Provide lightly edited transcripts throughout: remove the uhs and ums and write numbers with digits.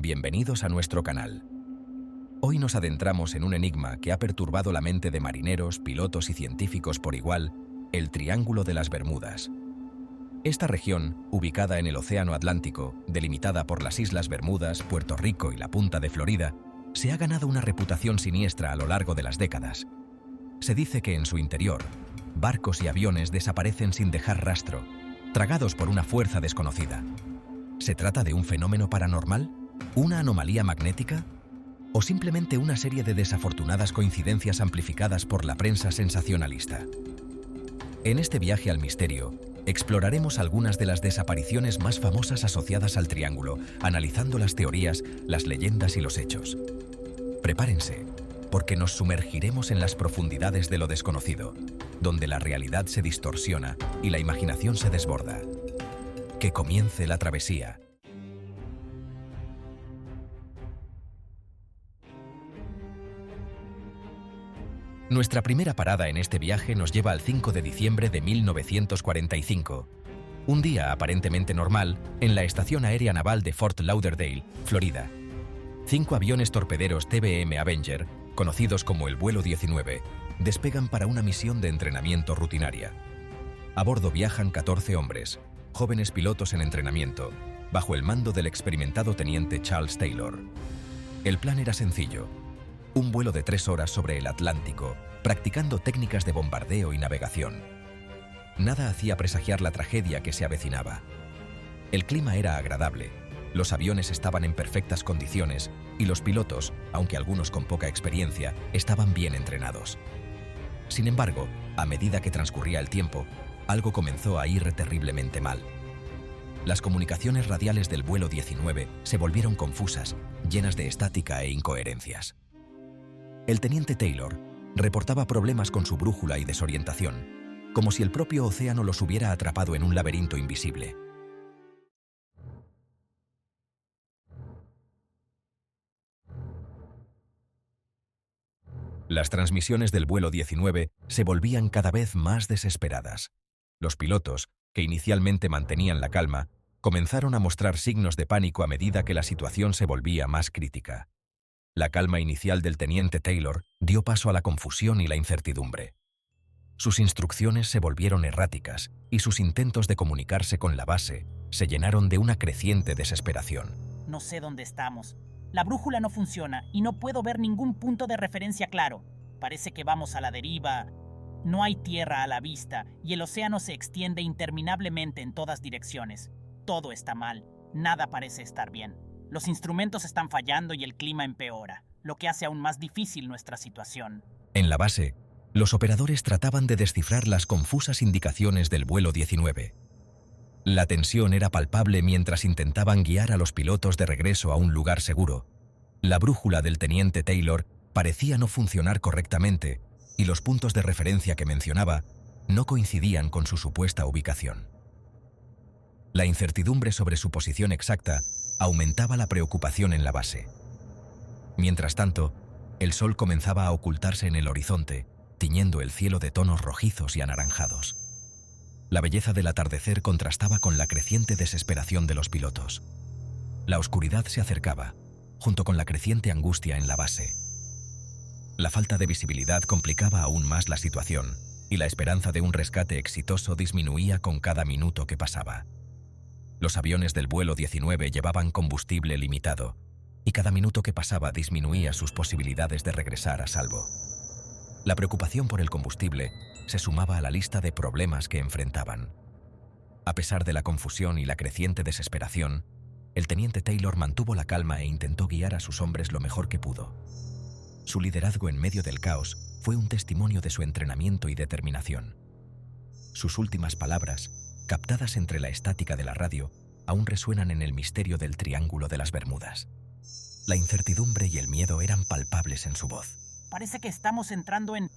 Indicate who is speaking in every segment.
Speaker 1: Bienvenidos a nuestro canal. Hoy nos adentramos en un enigma que ha perturbado la mente de marineros, pilotos y científicos por igual, el Triángulo de las Bermudas. Esta región, ubicada en el Océano Atlántico, delimitada por las Islas Bermudas, Puerto Rico y la Punta de Florida, se ha ganado una reputación siniestra a lo largo de las décadas. Se dice que en su interior, barcos y aviones desaparecen sin dejar rastro, tragados por una fuerza desconocida. ¿Se trata de un fenómeno paranormal? ¿Una anomalía magnética? ¿O simplemente una serie de desafortunadas coincidencias amplificadas por la prensa sensacionalista? En este viaje al misterio, exploraremos algunas de las desapariciones más famosas asociadas al Triángulo, analizando las teorías, las leyendas y los hechos. Prepárense, porque nos sumergiremos en las profundidades de lo desconocido, donde la realidad se distorsiona y la imaginación se desborda. Que comience la travesía. Nuestra primera parada en este viaje nos lleva al 5 de diciembre de 1945, un día aparentemente normal en la Estación Aérea Naval de Fort Lauderdale, Florida. 5 aviones torpederos TBM Avenger, conocidos como el vuelo 19, despegan para una misión de entrenamiento rutinaria. A bordo viajan 14 hombres, jóvenes pilotos en entrenamiento, bajo el mando del experimentado teniente Charles Taylor. El plan era sencillo: un vuelo de 3 horas sobre el Atlántico, practicando técnicas de bombardeo y navegación. Nada hacía presagiar la tragedia que se avecinaba. El clima era agradable, los aviones estaban en perfectas condiciones y los pilotos, aunque algunos con poca experiencia, estaban bien entrenados. Sin embargo, a medida que transcurría el tiempo, algo comenzó a ir terriblemente mal. Las comunicaciones radiales del vuelo 19 se volvieron confusas, llenas de estática e incoherencias. El teniente Taylor reportaba problemas con su brújula y desorientación, como si el propio océano los hubiera atrapado en un laberinto invisible. Las transmisiones del vuelo 19 se volvían cada vez más desesperadas. Los pilotos, que inicialmente mantenían la calma, comenzaron a mostrar signos de pánico a medida que la situación se volvía más crítica. La calma inicial del teniente Taylor dio paso a la confusión y la incertidumbre. Sus instrucciones se volvieron erráticas y sus intentos de comunicarse con la base se llenaron de una creciente desesperación.
Speaker 2: No sé dónde estamos. La brújula no funciona y no puedo ver ningún punto de referencia claro. Parece que vamos a la deriva. No hay tierra a la vista y el océano se extiende interminablemente en todas direcciones. Todo está mal. Nada parece estar bien. Los instrumentos están fallando y el clima empeora, lo que hace aún más difícil nuestra situación.
Speaker 1: En la base, los operadores trataban de descifrar las confusas indicaciones del vuelo 19. La tensión era palpable mientras intentaban guiar a los pilotos de regreso a un lugar seguro. La brújula del teniente Taylor parecía no funcionar correctamente y los puntos de referencia que mencionaba no coincidían con su supuesta ubicación. La incertidumbre sobre su posición exacta aumentaba la preocupación en la base. Mientras tanto, el sol comenzaba a ocultarse en el horizonte, tiñendo el cielo de tonos rojizos y anaranjados. La belleza del atardecer contrastaba con la creciente desesperación de los pilotos. La oscuridad se acercaba, junto con la creciente angustia en la base. La falta de visibilidad complicaba aún más la situación, y la esperanza de un rescate exitoso disminuía con cada minuto que pasaba. Los aviones del vuelo 19 llevaban combustible limitado, y cada minuto que pasaba disminuía sus posibilidades de regresar a salvo. La preocupación por el combustible se sumaba a la lista de problemas que enfrentaban. A pesar de la confusión y la creciente desesperación, el teniente Taylor mantuvo la calma e intentó guiar a sus hombres lo mejor que pudo. Su liderazgo en medio del caos fue un testimonio de su entrenamiento y determinación. Sus últimas palabras, captadas entre la estática de la radio, aún resuenan en el misterio del Triángulo de las Bermudas. La incertidumbre y el miedo eran palpables en su voz.
Speaker 2: Parece que estamos entrando en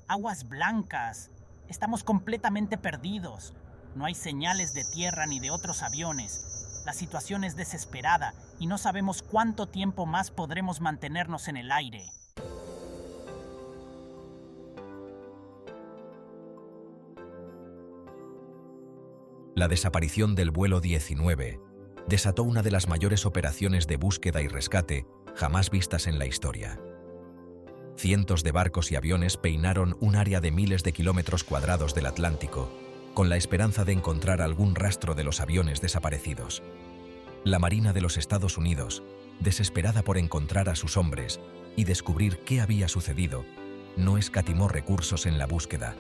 Speaker 2: aguas blancas. Estamos completamente perdidos. No hay señales de tierra ni de otros aviones. La situación es desesperada y no sabemos cuánto tiempo más podremos mantenernos en el aire.
Speaker 1: La desaparición del vuelo 19 desató una de las mayores operaciones de búsqueda y rescate jamás vistas en la historia. Cientos de barcos y aviones peinaron un área de miles de kilómetros cuadrados del Atlántico, con la esperanza de encontrar algún rastro de los aviones desaparecidos. La Marina de los Estados Unidos, desesperada por encontrar a sus hombres y descubrir qué había sucedido, no escatimó recursos en la búsqueda.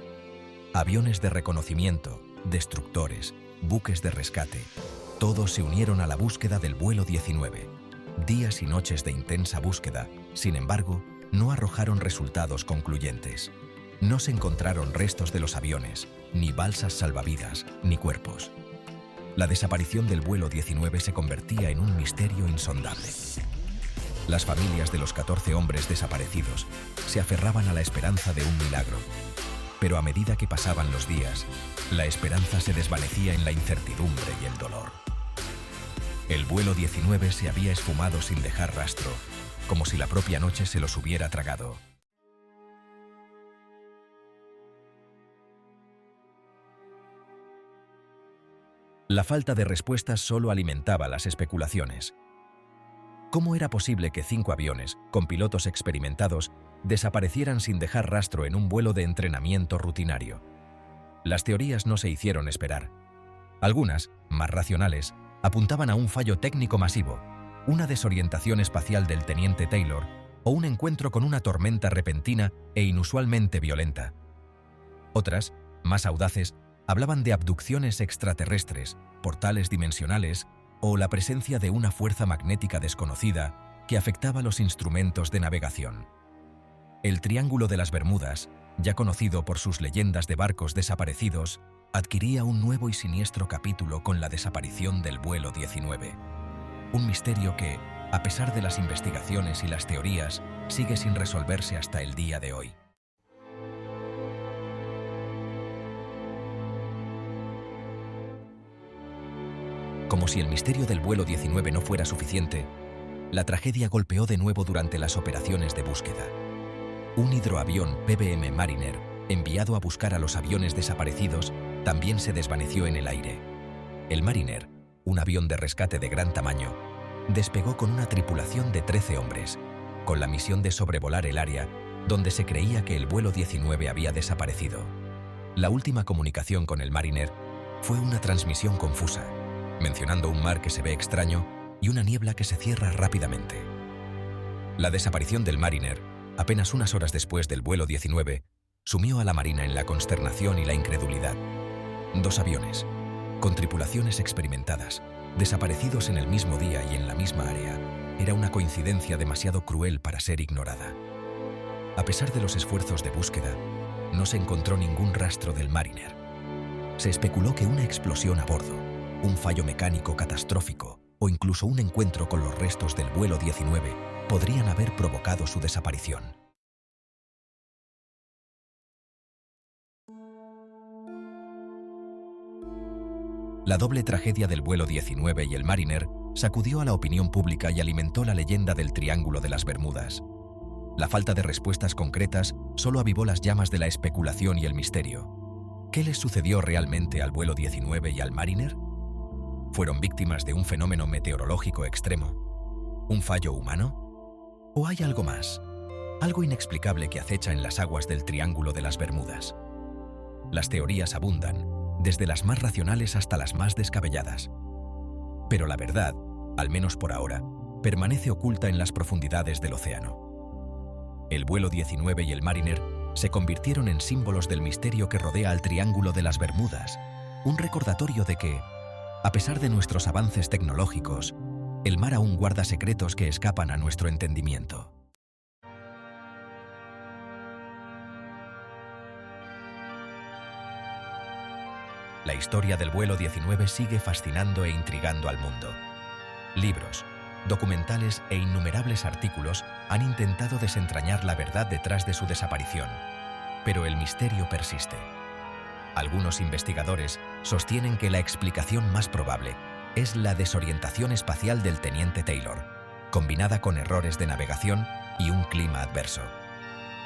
Speaker 1: Aviones de reconocimiento, destructores, buques de rescate, todos se unieron a la búsqueda del vuelo 19. Días y noches de intensa búsqueda, sin embargo, no arrojaron resultados concluyentes. No se encontraron restos de los aviones, ni balsas salvavidas, ni cuerpos. La desaparición del vuelo 19 se convertía en un misterio insondable. Las familias de los 14 hombres desaparecidos se aferraban a la esperanza de un milagro. Pero a medida que pasaban los días, la esperanza se desvanecía en la incertidumbre y el dolor. El vuelo 19 se había esfumado sin dejar rastro, como si la propia noche se los hubiera tragado. La falta de respuestas solo alimentaba las especulaciones. ¿Cómo era posible que 5 aviones, con pilotos experimentados, desaparecieran sin dejar rastro en un vuelo de entrenamiento rutinario? Las teorías no se hicieron esperar. Algunas, más racionales, apuntaban a un fallo técnico masivo, una desorientación espacial del teniente Taylor o un encuentro con una tormenta repentina e inusualmente violenta. Otras, más audaces, hablaban de abducciones extraterrestres, portales dimensionales o la presencia de una fuerza magnética desconocida que afectaba los instrumentos de navegación. El Triángulo de las Bermudas, ya conocido por sus leyendas de barcos desaparecidos, adquiría un nuevo y siniestro capítulo con la desaparición del vuelo 19. Un misterio que, a pesar de las investigaciones y las teorías, sigue sin resolverse hasta el día de hoy. Como si el misterio del vuelo 19 no fuera suficiente, la tragedia golpeó de nuevo durante las operaciones de búsqueda. Un hidroavión PBM Mariner, enviado a buscar a los aviones desaparecidos, también se desvaneció en el aire. El Mariner, un avión de rescate de gran tamaño, despegó con una tripulación de 13 hombres, con la misión de sobrevolar el área donde se creía que el vuelo 19 había desaparecido. La última comunicación con el Mariner fue una transmisión confusa, mencionando un mar que se ve extraño y una niebla que se cierra rápidamente. La desaparición del Mariner, apenas unas horas después del vuelo 19, sumió a la Marina en la consternación y la incredulidad. 2 aviones, con tripulaciones experimentadas, desaparecidos en el mismo día y en la misma área, era una coincidencia demasiado cruel para ser ignorada. A pesar de los esfuerzos de búsqueda, no se encontró ningún rastro del Mariner. Se especuló que una explosión a bordo, un fallo mecánico catastrófico o incluso un encuentro con los restos del vuelo 19 podrían haber provocado su desaparición. La doble tragedia del vuelo 19 y el Mariner sacudió a la opinión pública y alimentó la leyenda del Triángulo de las Bermudas. La falta de respuestas concretas solo avivó las llamas de la especulación y el misterio. ¿Qué les sucedió realmente al vuelo 19 y al Mariner? ¿Fueron víctimas de un fenómeno meteorológico extremo? ¿Un fallo humano? ¿O hay algo más? Algo inexplicable que acecha en las aguas del Triángulo de las Bermudas. Las teorías abundan, desde las más racionales hasta las más descabelladas. Pero la verdad, al menos por ahora, permanece oculta en las profundidades del océano. El vuelo 19 y el Mariner se convirtieron en símbolos del misterio que rodea al Triángulo de las Bermudas, un recordatorio de que, a pesar de nuestros avances tecnológicos, el mar aún guarda secretos que escapan a nuestro entendimiento. La historia del vuelo 19 sigue fascinando e intrigando al mundo. Libros, documentales e innumerables artículos han intentado desentrañar la verdad detrás de su desaparición, pero el misterio persiste. Algunos investigadores sostienen que la explicación más probable es la desorientación espacial del teniente Taylor, combinada con errores de navegación y un clima adverso.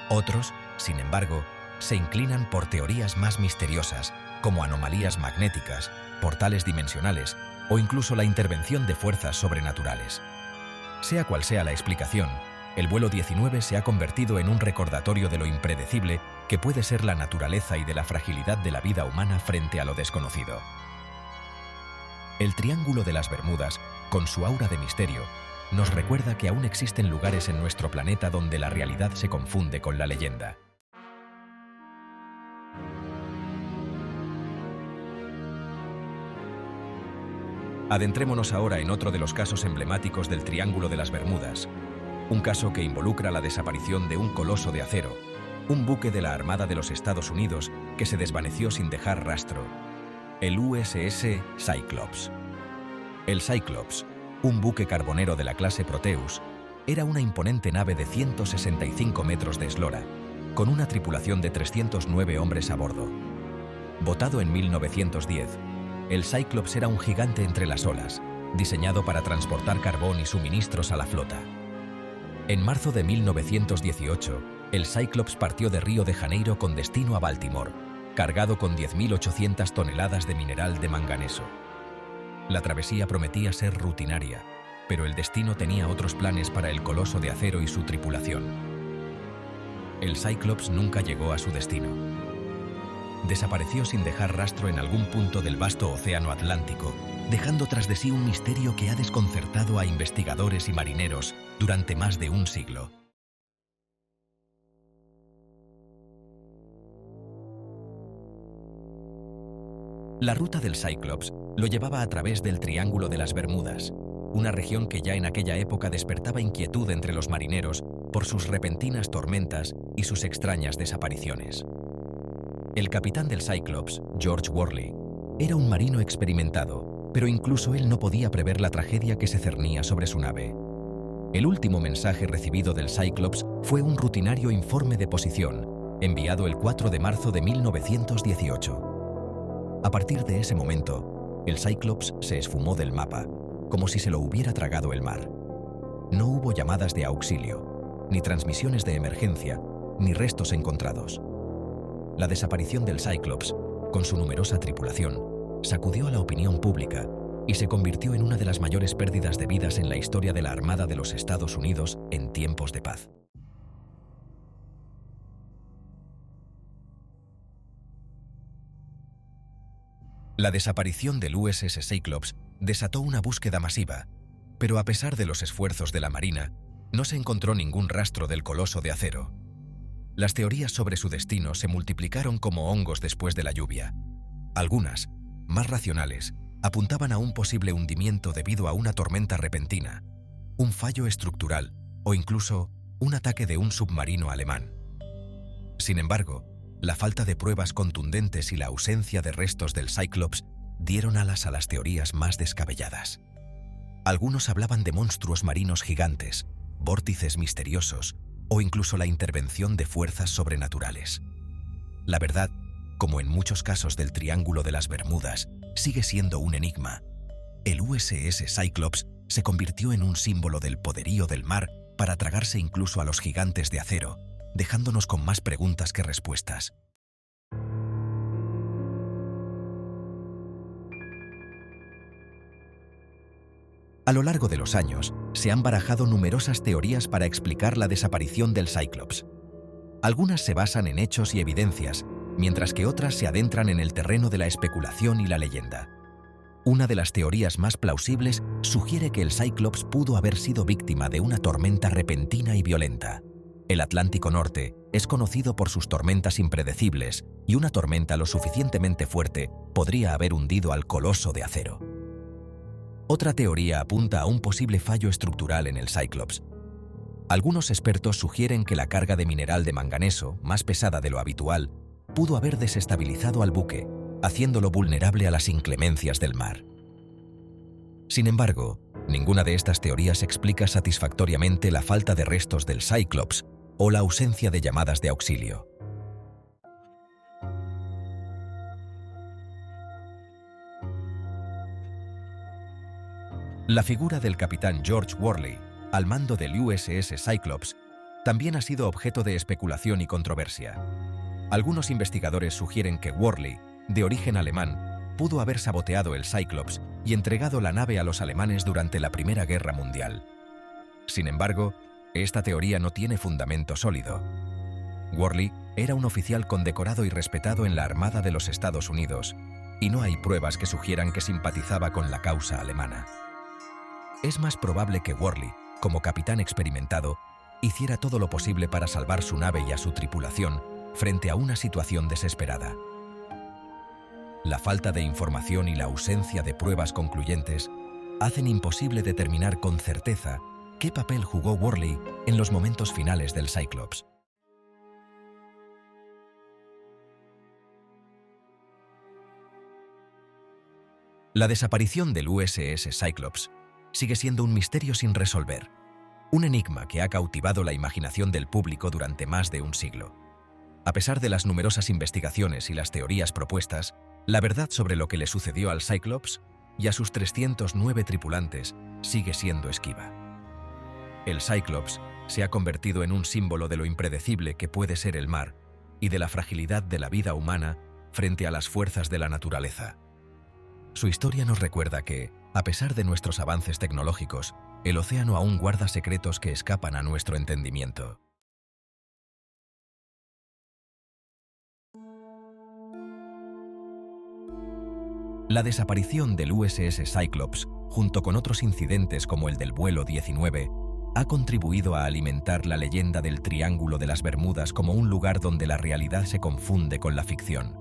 Speaker 1: Otros, sin embargo, se inclinan por teorías más misteriosas, como anomalías magnéticas, portales dimensionales o incluso la intervención de fuerzas sobrenaturales. Sea cual sea la explicación, el vuelo 19 se ha convertido en un recordatorio de lo impredecible que puede ser la naturaleza y de la fragilidad de la vida humana frente a lo desconocido. El Triángulo de las Bermudas, con su aura de misterio, nos recuerda que aún existen lugares en nuestro planeta donde la realidad se confunde con la leyenda. Adentrémonos ahora en otro de los casos emblemáticos del Triángulo de las Bermudas, un caso que involucra la desaparición de un coloso de acero, un buque de la Armada de los Estados Unidos que se desvaneció sin dejar rastro, el USS Cyclops. El Cyclops, un buque carbonero de la clase Proteus, era una imponente nave de 165 metros de eslora, con una tripulación de 309 hombres a bordo. Botado en 1910, el Cyclops era un gigante entre las olas, diseñado para transportar carbón y suministros a la flota. En marzo de 1918, el Cyclops partió de Río de Janeiro con destino a Baltimore, cargado con 10.800 toneladas de mineral de manganeso. La travesía prometía ser rutinaria, pero el destino tenía otros planes para el coloso de acero y su tripulación. El Cyclops nunca llegó a su destino. Desapareció sin dejar rastro en algún punto del vasto océano Atlántico, dejando tras de sí un misterio que ha desconcertado a investigadores y marineros durante más de un siglo. La ruta del Cyclops lo llevaba a través del Triángulo de las Bermudas, una región que ya en aquella época despertaba inquietud entre los marineros por sus repentinas tormentas y sus extrañas desapariciones. El capitán del Cyclops, George Worley, era un marino experimentado, pero incluso él no podía prever la tragedia que se cernía sobre su nave. El último mensaje recibido del Cyclops fue un rutinario informe de posición, enviado el 4 de marzo de 1918. A partir de ese momento, el Cyclops se esfumó del mapa, como si se lo hubiera tragado el mar. No hubo llamadas de auxilio, ni transmisiones de emergencia, ni restos encontrados. La desaparición del Cyclops, con su numerosa tripulación, sacudió a la opinión pública y se convirtió en una de las mayores pérdidas de vidas en la historia de la Armada de los Estados Unidos en tiempos de paz. La desaparición del USS Cyclops desató una búsqueda masiva, pero a pesar de los esfuerzos de la Marina, no se encontró ningún rastro del coloso de acero. Las teorías sobre su destino se multiplicaron como hongos después de la lluvia. Algunas, más racionales, apuntaban a un posible hundimiento debido a una tormenta repentina, un fallo estructural o incluso un ataque de un submarino alemán. Sin embargo, la falta de pruebas contundentes y la ausencia de restos del Cyclops dieron alas a las teorías más descabelladas. Algunos hablaban de monstruos marinos gigantes, vórtices misteriosos o incluso la intervención de fuerzas sobrenaturales. La verdad, como en muchos casos del Triángulo de las Bermudas, sigue siendo un enigma. El USS Cyclops se convirtió en un símbolo del poderío del mar para tragarse incluso a los gigantes de acero, dejándonos con más preguntas que respuestas. A lo largo de los años, se han barajado numerosas teorías para explicar la desaparición del Cyclops. Algunas se basan en hechos y evidencias, mientras que otras se adentran en el terreno de la especulación y la leyenda. Una de las teorías más plausibles sugiere que el Cyclops pudo haber sido víctima de una tormenta repentina y violenta. El Atlántico Norte es conocido por sus tormentas impredecibles y una tormenta lo suficientemente fuerte podría haber hundido al coloso de acero. Otra teoría apunta a un posible fallo estructural en el Cyclops. Algunos expertos sugieren que la carga de mineral de manganeso, más pesada de lo habitual, pudo haber desestabilizado al buque, haciéndolo vulnerable a las inclemencias del mar. Sin embargo, ninguna de estas teorías explica satisfactoriamente la falta de restos del Cyclops o la ausencia de llamadas de auxilio. La figura del capitán George Worley, al mando del USS Cyclops, también ha sido objeto de especulación y controversia. Algunos investigadores sugieren que Worley, de origen alemán, pudo haber saboteado el Cyclops y entregado la nave a los alemanes durante la Primera Guerra Mundial. Sin embargo, esta teoría no tiene fundamento sólido. Worley era un oficial condecorado y respetado en la Armada de los Estados Unidos, y no hay pruebas que sugieran que simpatizaba con la causa alemana. Es más probable que Worley, como capitán experimentado, hiciera todo lo posible para salvar su nave y a su tripulación frente a una situación desesperada. La falta de información y la ausencia de pruebas concluyentes hacen imposible determinar con certeza qué papel jugó Worley en los momentos finales del Cyclops. La desaparición del USS Cyclops sigue siendo un misterio sin resolver, un enigma que ha cautivado la imaginación del público durante más de un siglo. A pesar de las numerosas investigaciones y las teorías propuestas, la verdad sobre lo que le sucedió al Cyclops y a sus 309 tripulantes sigue siendo esquiva. El Cyclops se ha convertido en un símbolo de lo impredecible que puede ser el mar y de la fragilidad de la vida humana frente a las fuerzas de la naturaleza. Su historia nos recuerda que, a pesar de nuestros avances tecnológicos, el océano aún guarda secretos que escapan a nuestro entendimiento. La desaparición del USS Cyclops, junto con otros incidentes como el del vuelo 19, ha contribuido a alimentar la leyenda del Triángulo de las Bermudas como un lugar donde la realidad se confunde con la ficción.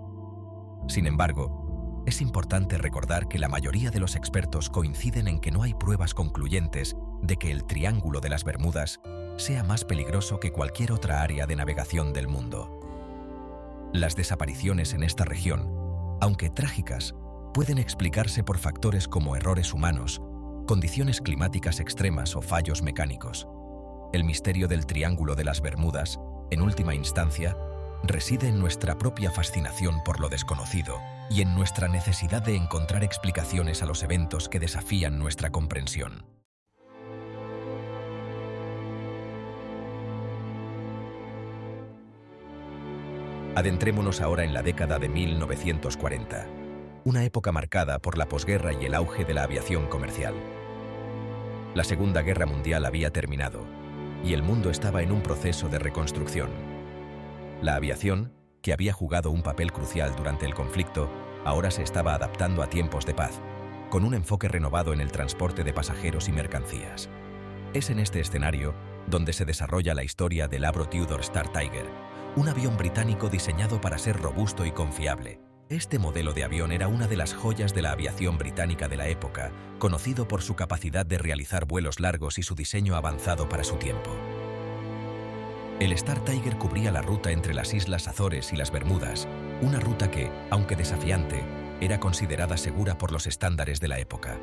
Speaker 1: Sin embargo, es importante recordar que la mayoría de los expertos coinciden en que no hay pruebas concluyentes de que el Triángulo de las Bermudas sea más peligroso que cualquier otra área de navegación del mundo. Las desapariciones en esta región, aunque trágicas, pueden explicarse por factores como errores humanos, condiciones climáticas extremas o fallos mecánicos. El misterio del Triángulo de las Bermudas, en última instancia, reside en nuestra propia fascinación por lo desconocido y en nuestra necesidad de encontrar explicaciones a los eventos que desafían nuestra comprensión. Adentrémonos ahora en la década de 1940. Una época marcada por la posguerra y el auge de la aviación comercial. La Segunda Guerra Mundial había terminado, y el mundo estaba en un proceso de reconstrucción. La aviación, que había jugado un papel crucial durante el conflicto, ahora se estaba adaptando a tiempos de paz, con un enfoque renovado en el transporte de pasajeros y mercancías. Es en este escenario donde se desarrolla la historia del Avro Tudor Star Tiger, un avión británico diseñado para ser robusto y confiable. Este modelo de avión era una de las joyas de la aviación británica de la época, conocido por su capacidad de realizar vuelos largos y su diseño avanzado para su tiempo. El Star Tiger cubría la ruta entre las Islas Azores y las Bermudas, una ruta que, aunque desafiante, era considerada segura por los estándares de la época.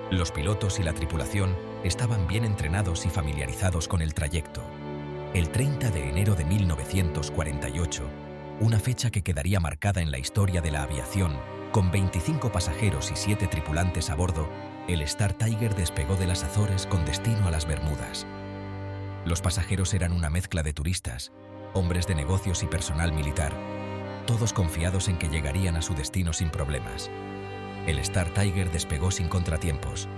Speaker 1: Los pilotos y la tripulación estaban bien entrenados y familiarizados con el trayecto. El 30 de enero de 1948, una fecha que quedaría marcada en la historia de la aviación, con 25 pasajeros y 7 tripulantes a bordo, el Star Tiger despegó de las Azores con destino a las Bermudas. Los pasajeros eran una mezcla de turistas, hombres de negocios y personal militar, todos confiados en que llegarían a su destino sin problemas. El Star Tiger despegó sin contratiempos,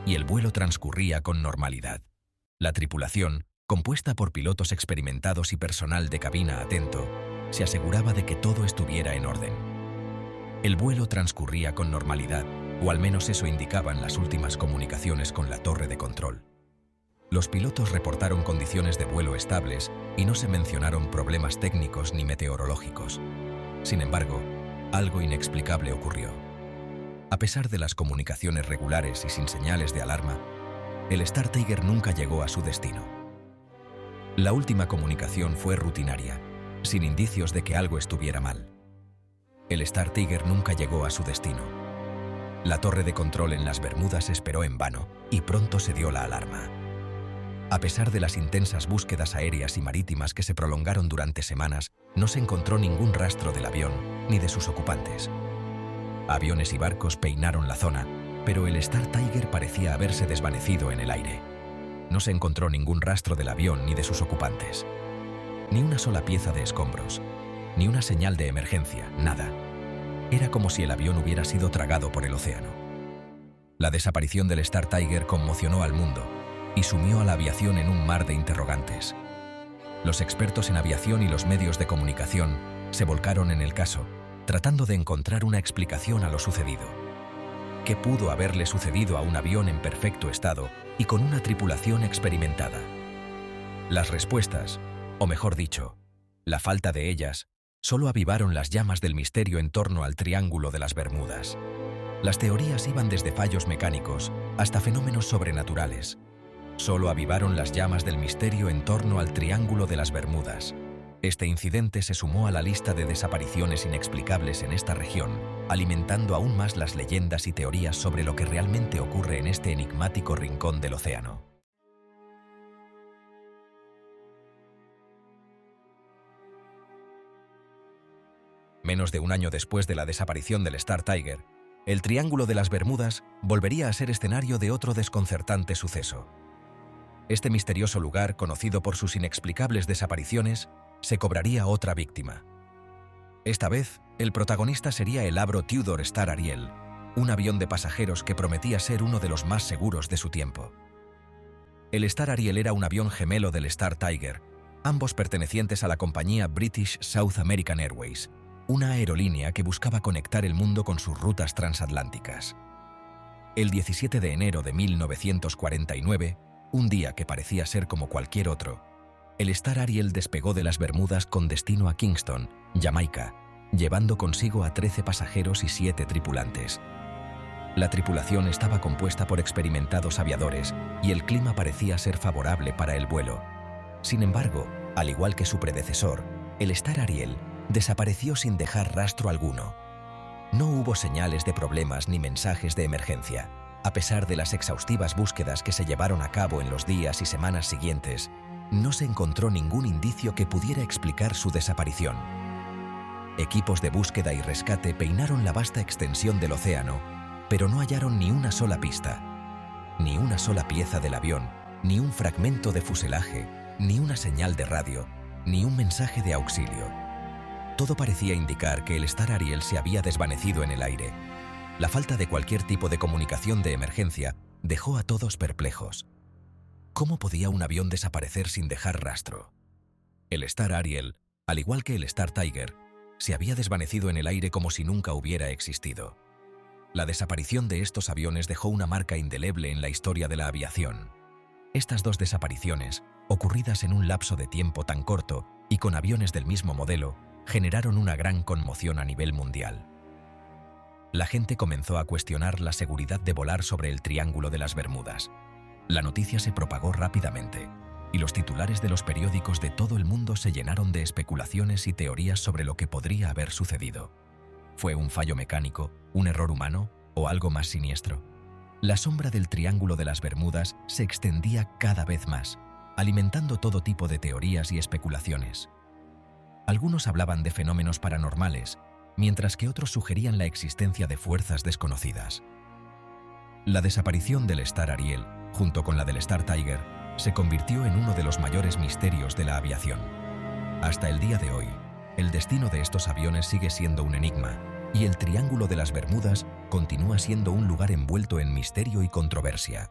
Speaker 1: y el vuelo transcurría con normalidad. La tripulación, compuesta por pilotos experimentados y personal de cabina atento, se aseguraba de que todo estuviera en orden. El vuelo transcurría con normalidad, o al menos eso indicaban las últimas comunicaciones con la torre de control. Los pilotos reportaron condiciones de vuelo estables y no se mencionaron problemas técnicos ni meteorológicos. Sin embargo, algo inexplicable ocurrió. A pesar de las comunicaciones regulares y sin señales de alarma, el Star Tiger nunca llegó a su destino. La última comunicación fue rutinaria, sin indicios de que algo estuviera mal. El Star Tiger nunca llegó a su destino. La torre de control en las Bermudas esperó en vano y pronto se dio la alarma. A pesar de las intensas búsquedas aéreas y marítimas que se prolongaron durante semanas, no se encontró ningún rastro del avión ni de sus ocupantes. Aviones y barcos peinaron la zona, pero el Star Tiger parecía haberse desvanecido en el aire. No se encontró ningún rastro del avión ni de sus ocupantes. Ni una sola pieza de escombros, ni una señal de emergencia, nada. Era como si el avión hubiera sido tragado por el océano. La desaparición del Star Tiger conmocionó al mundo y sumió a la aviación en un mar de interrogantes. Los expertos en aviación y los medios de comunicación se volcaron en el caso, tratando de encontrar una explicación a lo sucedido. ¿Qué pudo haberle sucedido a un avión en perfecto estado y con una tripulación experimentada? Las respuestas, o mejor dicho, la falta de ellas, solo avivaron las llamas del misterio en torno al Triángulo de las Bermudas. Las teorías iban desde fallos mecánicos hasta fenómenos sobrenaturales. Solo avivaron las llamas del misterio en torno al Triángulo de las Bermudas. Este incidente se sumó a la lista de desapariciones inexplicables en esta región, alimentando aún más las leyendas y teorías sobre lo que realmente ocurre en este enigmático rincón del océano. Menos de un año después de la desaparición del Star Tiger, el Triángulo de las Bermudas volvería a ser escenario de otro desconcertante suceso. Este misterioso lugar, conocido por sus inexplicables desapariciones, se cobraría otra víctima. Esta vez, el protagonista sería el Avro Tudor Star Ariel, un avión de pasajeros que prometía ser uno de los más seguros de su tiempo. El Star Ariel era un avión gemelo del Star Tiger, ambos pertenecientes a la compañía British South American Airways, una aerolínea que buscaba conectar el mundo con sus rutas transatlánticas. El 17 de enero de 1949, un día que parecía ser como cualquier otro, el Star Ariel despegó de las Bermudas con destino a Kingston, Jamaica, llevando consigo a 13 pasajeros y 7 tripulantes. La tripulación estaba compuesta por experimentados aviadores y el clima parecía ser favorable para el vuelo. Sin embargo, al igual que su predecesor, el Star Ariel desapareció sin dejar rastro alguno. No hubo señales de problemas ni mensajes de emergencia. A pesar de las exhaustivas búsquedas que se llevaron a cabo en los días y semanas siguientes, no se encontró ningún indicio que pudiera explicar su desaparición. Equipos de búsqueda y rescate peinaron la vasta extensión del océano, pero no hallaron ni una sola pista, ni una sola pieza del avión, ni un fragmento de fuselaje, ni una señal de radio, ni un mensaje de auxilio. Todo parecía indicar que el Star Ariel se había desvanecido en el aire. La falta de cualquier tipo de comunicación de emergencia dejó a todos perplejos. ¿Cómo podía un avión desaparecer sin dejar rastro? El Star Ariel, al igual que el Star Tiger, se había desvanecido en el aire como si nunca hubiera existido. La desaparición de estos aviones dejó una marca indeleble en la historia de la aviación. Estas dos desapariciones, ocurridas en un lapso de tiempo tan corto y con aviones del mismo modelo, generaron una gran conmoción a nivel mundial. La gente comenzó a cuestionar la seguridad de volar sobre el Triángulo de las Bermudas. La noticia se propagó rápidamente, y los titulares de los periódicos de todo el mundo se llenaron de especulaciones y teorías sobre lo que podría haber sucedido. ¿Fue un fallo mecánico, un error humano o algo más siniestro? La sombra del Triángulo de las Bermudas se extendía cada vez más, alimentando todo tipo de teorías y especulaciones. Algunos hablaban de fenómenos paranormales, mientras que otros sugerían la existencia de fuerzas desconocidas. La desaparición del Star Ariel, junto con la del Star Tiger, se convirtió en uno de los mayores misterios de la aviación. Hasta el día de hoy, el destino de estos aviones sigue siendo un enigma, y el Triángulo de las Bermudas continúa siendo un lugar envuelto en misterio y controversia.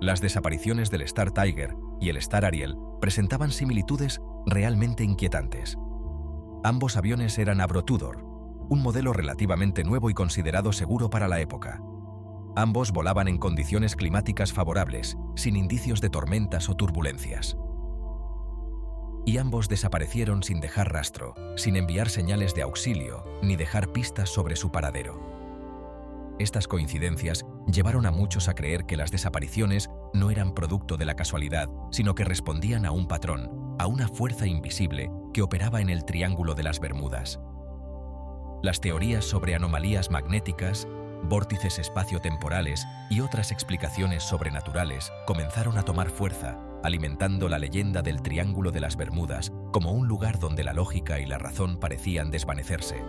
Speaker 1: Las desapariciones del Star Tiger y el Star Ariel presentaban similitudes realmente inquietantes. Ambos aviones eran Avro Tudor, un modelo relativamente nuevo y considerado seguro para la época. Ambos volaban en condiciones climáticas favorables, sin indicios de tormentas o turbulencias. Y ambos desaparecieron sin dejar rastro, sin enviar señales de auxilio, ni dejar pistas sobre su paradero. Estas coincidencias llevaron a muchos a creer que las desapariciones no eran producto de la casualidad, sino que respondían a un patrón, a una fuerza invisible que operaba en el Triángulo de las Bermudas. Las teorías sobre anomalías magnéticas, vórtices espaciotemporales y otras explicaciones sobrenaturales comenzaron a tomar fuerza, alimentando la leyenda del Triángulo de las Bermudas como un lugar donde la lógica y la razón parecían desvanecerse.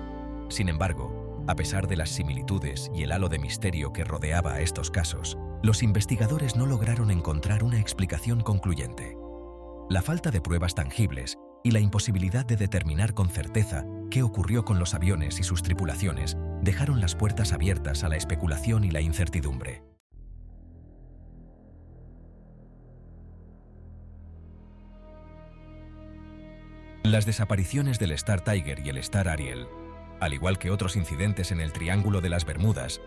Speaker 1: Sin embargo, a pesar de las similitudes y el halo de misterio que rodeaba a estos casos, los investigadores no lograron encontrar una explicación concluyente. La falta de pruebas tangibles y la imposibilidad de determinar con certeza qué ocurrió con los aviones y sus tripulaciones dejaron las puertas abiertas a la especulación y la incertidumbre. Las desapariciones del Star Tiger y el Star Ariel, al igual que otros incidentes en el Triángulo de las Bermudas,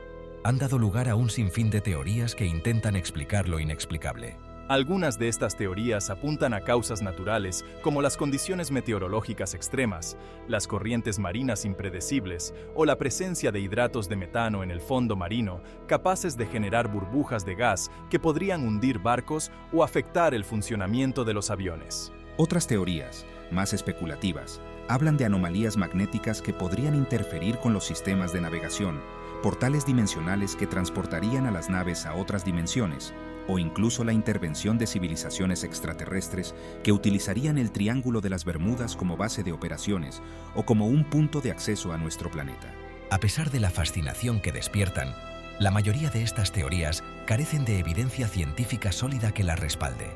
Speaker 1: han dado lugar a un sinfín de teorías que intentan explicar lo inexplicable.
Speaker 3: Algunas de estas teorías apuntan a causas naturales, como las condiciones meteorológicas extremas, las corrientes marinas impredecibles o la presencia de hidratos de metano en el fondo marino, capaces de generar burbujas de gas que podrían hundir barcos o afectar el funcionamiento de los aviones.
Speaker 4: Otras teorías, más especulativas, hablan de anomalías magnéticas que podrían interferir con los sistemas de navegación, portales dimensionales que transportarían a las naves a otras dimensiones, o incluso la intervención de civilizaciones extraterrestres que utilizarían el Triángulo de las Bermudas como base de operaciones o como un punto de acceso a nuestro planeta.
Speaker 1: A pesar de la fascinación que despiertan, la mayoría de estas teorías carecen de evidencia científica sólida que las respalde.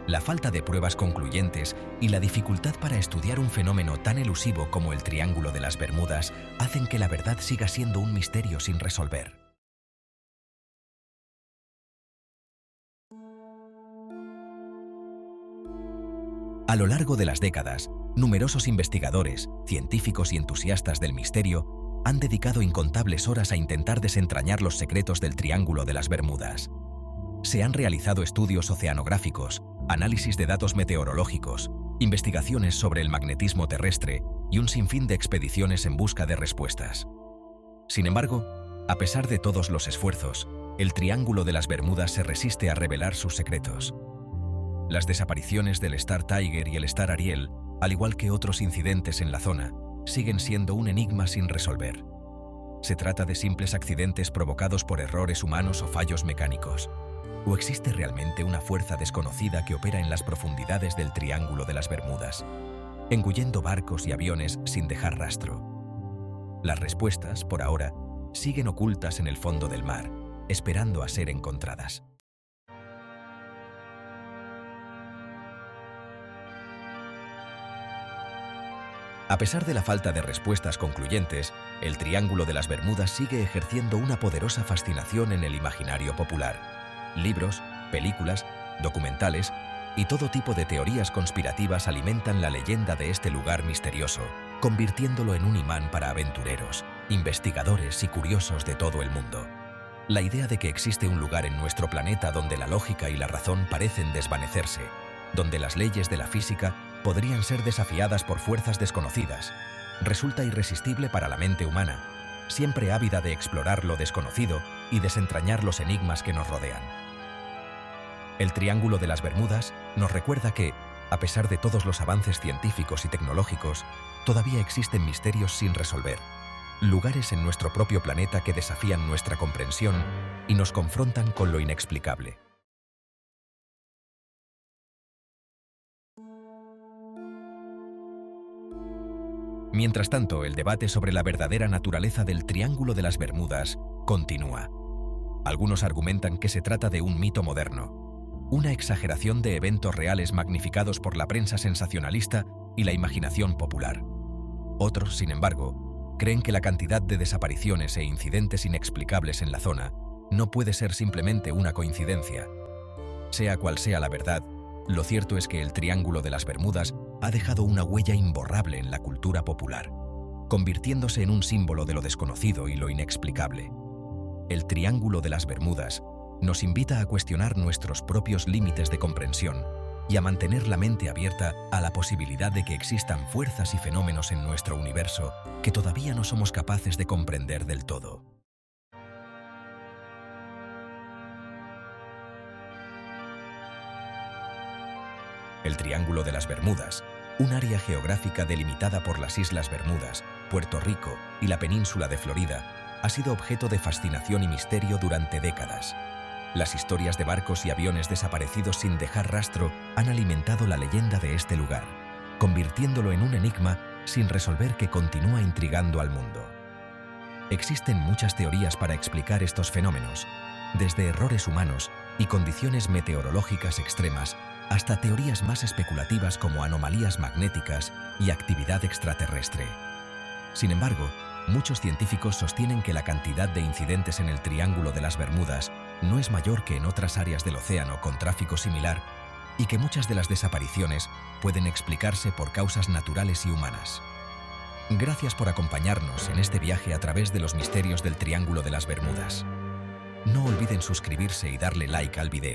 Speaker 1: La falta de pruebas concluyentes y la dificultad para estudiar un fenómeno tan elusivo como el Triángulo de las Bermudas hacen que la verdad siga siendo un misterio sin resolver. A lo largo de las décadas, numerosos investigadores, científicos y entusiastas del misterio han dedicado incontables horas a intentar desentrañar los secretos del Triángulo de las Bermudas. Se han realizado estudios oceanográficos, análisis de datos meteorológicos, investigaciones sobre el magnetismo terrestre y un sinfín de expediciones en busca de respuestas. Sin embargo, a pesar de todos los esfuerzos, el Triángulo de las Bermudas se resiste a revelar sus secretos. Las desapariciones del Star Tiger y el Star Ariel, al igual que otros incidentes en la zona, siguen siendo un enigma sin resolver. ¿Se trata de simples accidentes provocados por errores humanos o fallos mecánicos? ¿O existe realmente una fuerza desconocida que opera en las profundidades del Triángulo de las Bermudas, engullendo barcos y aviones sin dejar rastro? Las respuestas, por ahora, siguen ocultas en el fondo del mar, esperando a ser encontradas. A pesar de la falta de respuestas concluyentes, el Triángulo de las Bermudas sigue ejerciendo una poderosa fascinación en el imaginario popular. Libros, películas, documentales y todo tipo de teorías conspirativas alimentan la leyenda de este lugar misterioso, convirtiéndolo en un imán para aventureros, investigadores y curiosos de todo el mundo. La idea de que existe un lugar en nuestro planeta donde la lógica y la razón parecen desvanecerse, donde las leyes de la física podrían ser desafiadas por fuerzas desconocidas, resulta irresistible para la mente humana, siempre ávida de explorar lo desconocido y desentrañar los enigmas que nos rodean. El Triángulo de las Bermudas nos recuerda que, a pesar de todos los avances científicos y tecnológicos, todavía existen misterios sin resolver, lugares en nuestro propio planeta que desafían nuestra comprensión y nos confrontan con lo inexplicable. Mientras tanto, el debate sobre la verdadera naturaleza del Triángulo de las Bermudas continúa. Algunos argumentan que se trata de un mito moderno, una exageración de eventos reales magnificados por la prensa sensacionalista y la imaginación popular. Otros, sin embargo, creen que la cantidad de desapariciones e incidentes inexplicables en la zona no puede ser simplemente una coincidencia. Sea cual sea la verdad, lo cierto es que el Triángulo de las Bermudas ha dejado una huella imborrable en la cultura popular, convirtiéndose en un símbolo de lo desconocido y lo inexplicable. El Triángulo de las Bermudas nos invita a cuestionar nuestros propios límites de comprensión y a mantener la mente abierta a la posibilidad de que existan fuerzas y fenómenos en nuestro universo que todavía no somos capaces de comprender del todo. El Triángulo de las Bermudas, un área geográfica delimitada por las Islas Bermudas, Puerto Rico y la península de Florida, ha sido objeto de fascinación y misterio durante décadas. Las historias de barcos y aviones desaparecidos sin dejar rastro han alimentado la leyenda de este lugar, convirtiéndolo en un enigma sin resolver que continúa intrigando al mundo. Existen muchas teorías para explicar estos fenómenos, desde errores humanos y condiciones meteorológicas extremas hasta teorías más especulativas como anomalías magnéticas y actividad extraterrestre. Sin embargo, muchos científicos sostienen que la cantidad de incidentes en el Triángulo de las Bermudas no es mayor que en otras áreas del océano con tráfico similar y que muchas de las desapariciones pueden explicarse por causas naturales y humanas. Gracias por acompañarnos en este viaje a través de los misterios del Triángulo de las Bermudas. No olviden suscribirse y darle like al video.